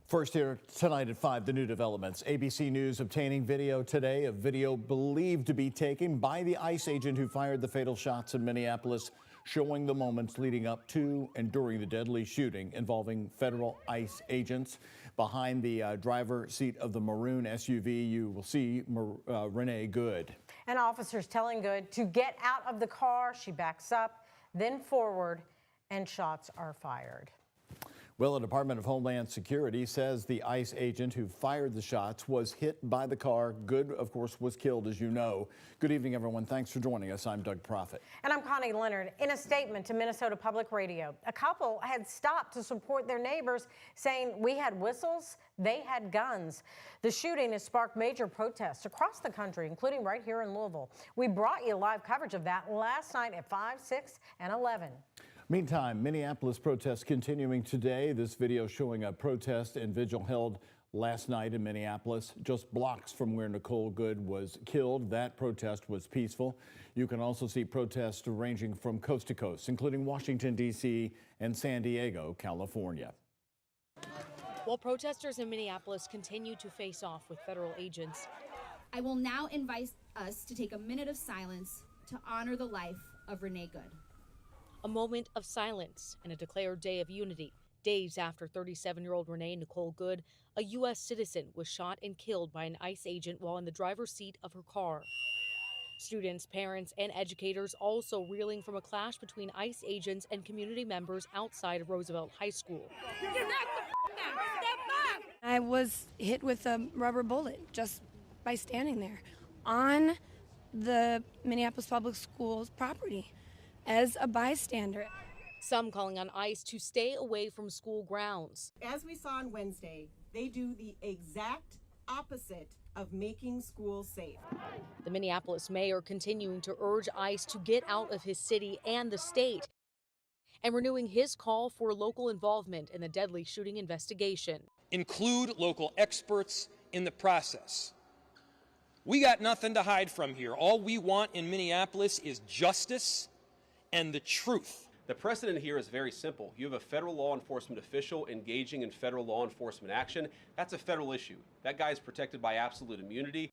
First here tonight at 5, the new developments. ABC News obtaining video today, a video believed to be taken by the ICE agent who fired the fatal shots in Minneapolis, showing the moments leading up to and during the deadly shooting involving federal ICE agents. Behind the driver's seat of the maroon SUV, you will see Renee Good. And officers telling Good to get out of the car. She backs up, then forward, and shots are fired. Well, the Department of Homeland Security says the ICE agent who fired the shots was hit by the car. Good, of course, was killed, as you know. Good evening, everyone. Thanks for joining us. I'm Doug Proffitt. And I'm Connie Leonard. In a statement to Minnesota Public Radio, a couple had stopped to support their neighbors, saying we had whistles, they had guns. The shooting has sparked major protests across the country, including right here in Louisville. We brought you live coverage of that last night at 5, 6, and 11. Meantime, Minneapolis protests continuing today. This video showing a protest and vigil held last night in Minneapolis, just blocks from where Nicole Good was killed. That protest was peaceful. You can also see protests ranging from coast to coast, including Washington, D.C. and San Diego, California. While protesters in Minneapolis continue to face off with federal agents, I will now invite us to take a minute of silence to honor the life of Renee Good. A moment of silence and a declared day of unity, days after 37-year-old Renee Nicole Good, a U.S. citizen, was shot and killed by an ICE agent while in the driver's seat of her car. Students, parents, and educators also reeling from a clash between ICE agents and community members outside of Roosevelt High School. I was hit with a rubber bullet just by standing there on the Minneapolis Public Schools property as a bystander. Some calling on ICE to stay away from school grounds. As we saw on Wednesday, they do the exact opposite of making schools safe. The Minneapolis mayor continuing to urge ICE to get out of his city and the state, and renewing his call for local involvement in the deadly shooting investigation. Include local experts in the process. We got nothing to hide from here. All we want in Minneapolis is justice and the truth. The precedent here is very simple. You have a federal law enforcement official engaging in federal law enforcement action. That's a federal issue. That guy is protected by absolute immunity.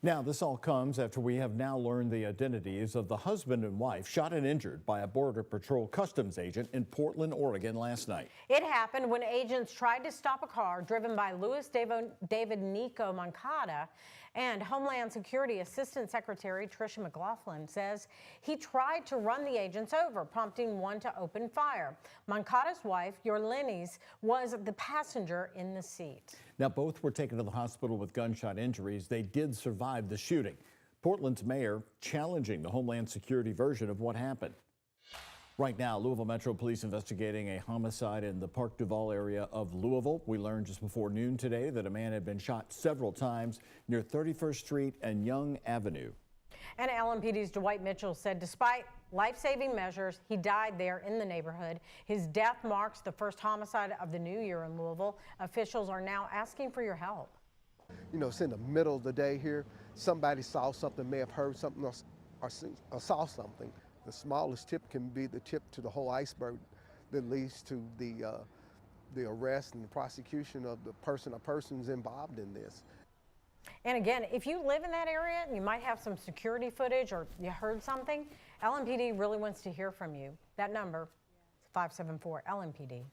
Now, this all comes after we have now learned the identities of the husband and wife shot and injured by a Border Patrol customs agent in Portland, Oregon last night. It happened when agents tried to stop a car driven by David Nico Moncada, and Homeland Security Assistant Secretary Tricia McLaughlin says he tried to run the agents over, prompting one to open fire. Moncada's wife, Yorlenis, was the passenger in the seat. Now, both were taken to the hospital with gunshot injuries. They did survive the shooting. Portland's mayor challenging the Homeland Security version of what happened. Right now, Louisville Metro Police investigating a homicide in the Park Duval area of Louisville. We learned just before noon today that a man had been shot several times near 31st Street and Young Avenue. And LMPD's Dwight Mitchell said despite life-saving measures, he died there in the neighborhood. His death marks the first homicide of the new year in Louisville. Officials are now asking for your help. You know, it's in the middle of the day here. Somebody saw something, may have heard something else, or saw something. The smallest tip can be the tip to the whole iceberg that leads to the arrest and the prosecution of the person or persons involved in this. And again, if you live in that area and you might have some security footage or you heard something, LMPD really wants to hear from you. That number is 574-LMPD.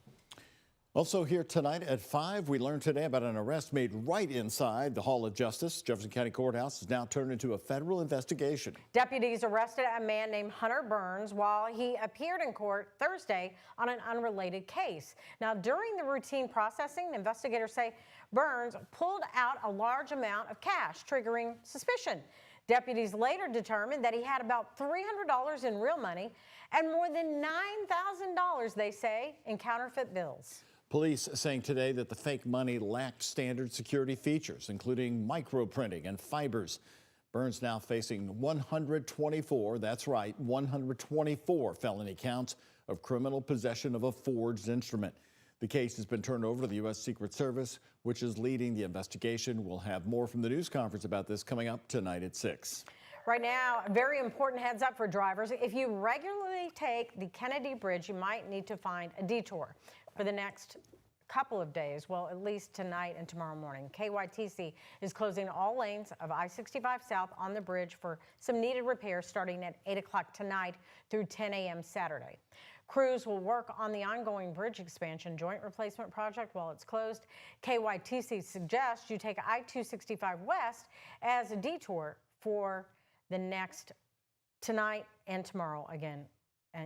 Also here tonight at 5, we learned today about an arrest made right inside the Hall of Justice. Jefferson County Courthouse is now turned into a federal investigation. Deputies arrested a man named Hunter Burns while he appeared in court Thursday on an unrelated case. Now, during the routine processing, investigators say Burns pulled out a large amount of cash, triggering suspicion. Deputies later determined that he had about $300 in real money and more than $9,000, they say, in counterfeit bills. Police saying today that the fake money lacked standard security features, including microprinting and fibers. Burns now facing 124, that's right, 124 felony counts of criminal possession of a forged instrument. The case has been turned over to the U.S. Secret Service, which is leading the investigation. We'll have more from the news conference about this coming up tonight at 6. Right now, very important heads up for drivers. If you regularly take the Kennedy Bridge, you might need to find a detour. for the next couple of days, well, at least tonight and tomorrow morning. KYTC is closing all lanes of I-65 South on the bridge for some needed repairs starting at 8 o'clock tonight through 10 a.m. Saturday. Crews will work on the ongoing bridge expansion joint replacement project while it's closed. KYTC suggests you take I-265 West as a detour for the next tonight and tomorrow again,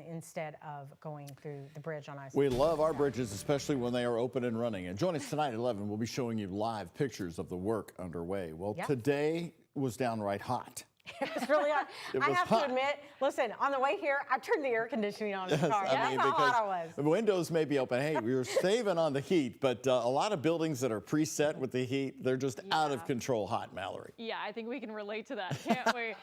instead of going through the bridge on I-65. We love our bridges, especially when they are open and running. And join us tonight at 11. We'll be showing you live pictures of the work underway. Well, Today was downright hot. It was really hot. I have to admit, listen, on the way here, I turned the air conditioning on in the car. That's how hot I was. The windows may be open. Hey, we were saving on the heat, but a lot of buildings that are preset with the heat, they're just out of control hot, Mallory. Yeah, I think we can relate to that, can't we?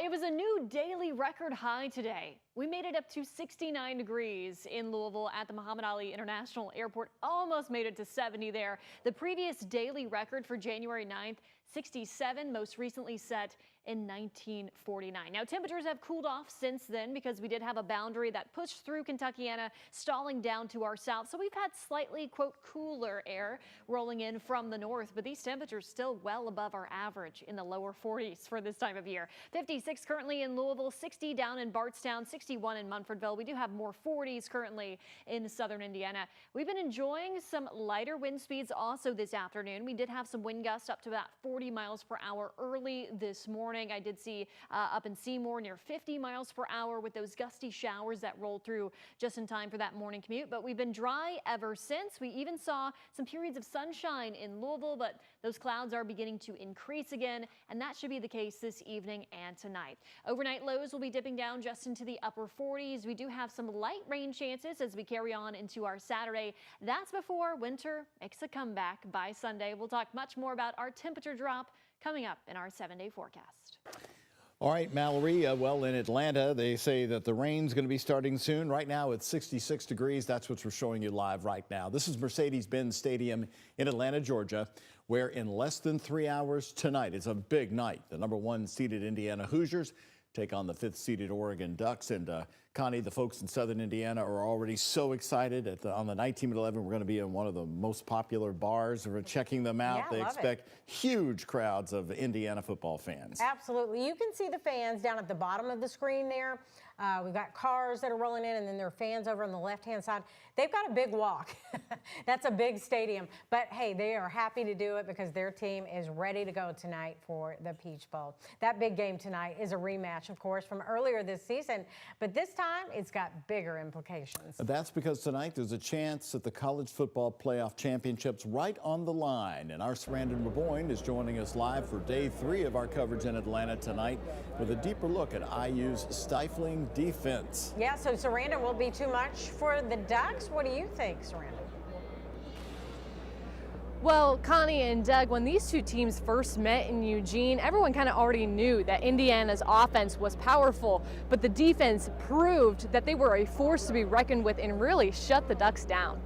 It was a new daily record high today. We made it up to 69 degrees in Louisville at the Muhammad Ali International Airport. Almost made it to 70 there. The previous daily record for January 9th, 67, most recently set in 1949. Now, temperatures have cooled off since then because we did have a boundary that pushed through Kentuckiana, stalling down to our south. So we've had slightly, quote, cooler air rolling in from the north, but these temperatures still well above our average in the lower 40s for this time of year. 56 currently in Louisville, 60 down in Bardstown, 61 in Munfordville. We do have more 40s currently in southern Indiana. We've been enjoying some lighter wind speeds also this afternoon. We did have some wind gusts up to about 40 miles per hour early this morning. I did see up in Seymour near 50 miles per hour with those gusty showers that rolled through just in time for that morning commute. But we've been dry ever since. We even saw some periods of sunshine in Louisville, but those clouds are beginning to increase again, and that should be the case this evening and tonight. Overnight lows will be dipping down just into the upper 40s. We do have some light rain chances as we carry on into our Saturday. That's before winter makes a comeback by Sunday. We'll talk much more about our temperature drop coming up in our 7-day forecast. All right, Mallory, well, in Atlanta, they say that the rain's going to be starting soon. Right now, it's 66 degrees. That's what we're showing you live right now. This is Mercedes-Benz Stadium in Atlanta, Georgia, where in less than 3 hours tonight, it's a big night. The #1 seeded Indiana Hoosiers take on the 5th seeded Oregon Ducks. And Connie, the folks in southern Indiana are already so excited. On the night team at 11, we're going to be in one of the most popular bars. We're checking them out. They expect huge crowds of Indiana football fans. Absolutely. You can see the fans down at the bottom of the screen there. We've got cars that are rolling in, and then there are fans over on the left-hand side. They've got a big walk. That's a big stadium. But, hey, they are happy to do it because their team is ready to go tonight for the Peach Bowl. That big game tonight is a rematch, of course, from earlier this season. But this time, it's got bigger implications. That's because tonight there's a chance at the college football playoff championships right on the line. And our Sarandon Raboyne is joining us live for day 3 of our coverage in Atlanta tonight with a deeper look at IU's stifling defense. Yeah, so Sarandon will be too much for the Ducks. What do you think, Sarandon? Well, Connie and Doug, when these two teams first met in Eugene, everyone kind of already knew that Indiana's offense was powerful, but the defense proved that they were a force to be reckoned with and really shut the Ducks down.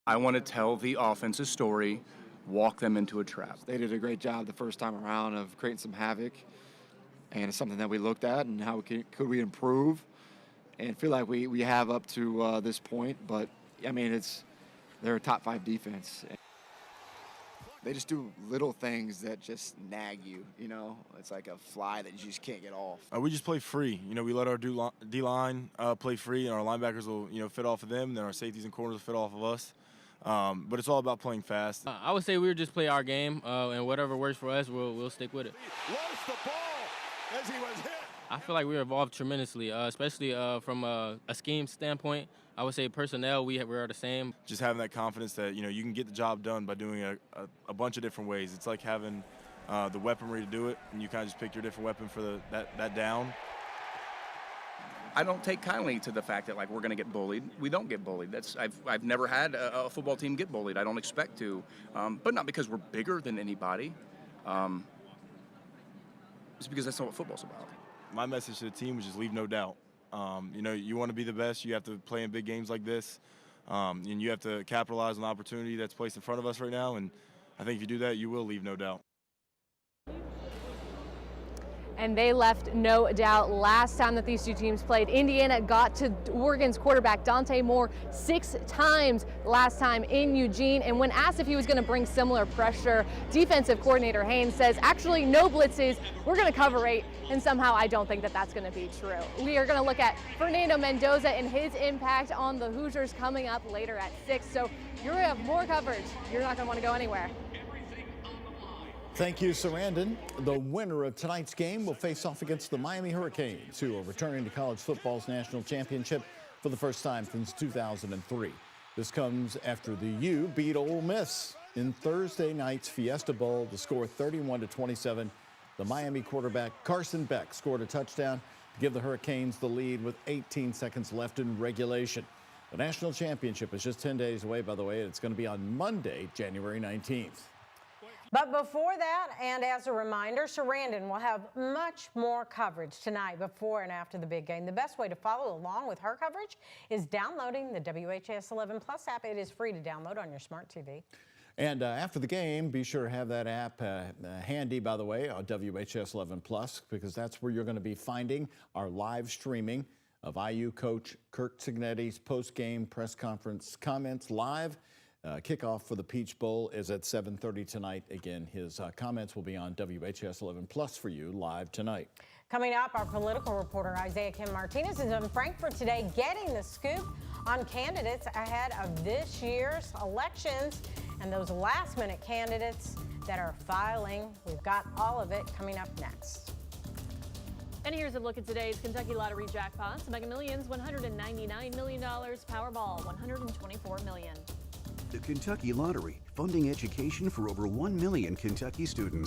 I want to tell the offense's story, walk them into a trap. They did a great job the first time around of creating some havoc, and it's something that we looked at and how could we improve, and feel like we have up to this point. But I mean, they're a top 5 defense. They just do little things that just nag you, you know? It's like a fly that you just can't get off. We just play free. You know, we let our D-line play free, and our linebackers will, fit off of them, and then our safeties and corners will fit off of us. But it's all about playing fast. I would say we would just play our game, and whatever works for us, we'll stick with it. Lost the ball as he was hit. I feel like we evolved tremendously, especially from a scheme standpoint. I would say personnel, we are the same. Just having that confidence that, you can get the job done by doing a bunch of different ways. It's like having the weaponry to do it, and you kind of just pick your different weapon for that down. I don't take kindly to the fact that we're going to get bullied. We don't get bullied. I've never had a football team get bullied. I don't expect to, but not because we're bigger than anybody. It's because that's not what football's about. My message to the team was just leave no doubt. You want to be the best, you have to play in big games like this, and you have to capitalize on the opportunity that's placed in front of us right now, and I think if you do that, you will leave no doubt. And they left no doubt last time that these two teams played. Indiana got to Oregon's quarterback Dante Moore 6 times last time in Eugene. And when asked if he was going to bring similar pressure, defensive coordinator Haynes says, actually, no blitzes. We're going to cover 8. And somehow I don't think that that's going to be true. We are going to look at Fernando Mendoza and his impact on the Hoosiers coming up later at 6. So you're going to have more coverage. You're not going to want to go anywhere. Thank you, Sarandon. The winner of tonight's game will face off against the Miami Hurricanes, who are returning to college football's national championship for the first time since 2003. This comes after the U beat Ole Miss in Thursday night's Fiesta Bowl. The score 31-27. The Miami quarterback Carson Beck scored a touchdown to give the Hurricanes the lead with 18 seconds left in regulation. The national championship is just 10 days away, by the way, and it's going to be on Monday, January 19th. But before that, and as a reminder, Sarandon will have much more coverage tonight before and after the big game. The best way to follow along with her coverage is downloading the WHAS11 Plus app. It is free to download on your smart TV. And after the game, be sure to have that app handy, by the way, on WHS11 Plus, because that's where you're going to be finding our live streaming of IU coach Kirk Cignetti's post-game press conference comments live. Kickoff for the Peach Bowl is at 7:30 tonight. Again, his comments will be on WHS11 Plus for you live tonight. Coming up, our political reporter Isaiah Kim Martinez is in Frankfurt today, getting the scoop on candidates ahead of this year's elections and those last-minute candidates that are filing. We've got all of it coming up next. And here's a look at today's Kentucky Lottery jackpots. Mega Millions, $199 million. Powerball, $124 million. The Kentucky Lottery, funding education for over 1 million Kentucky students.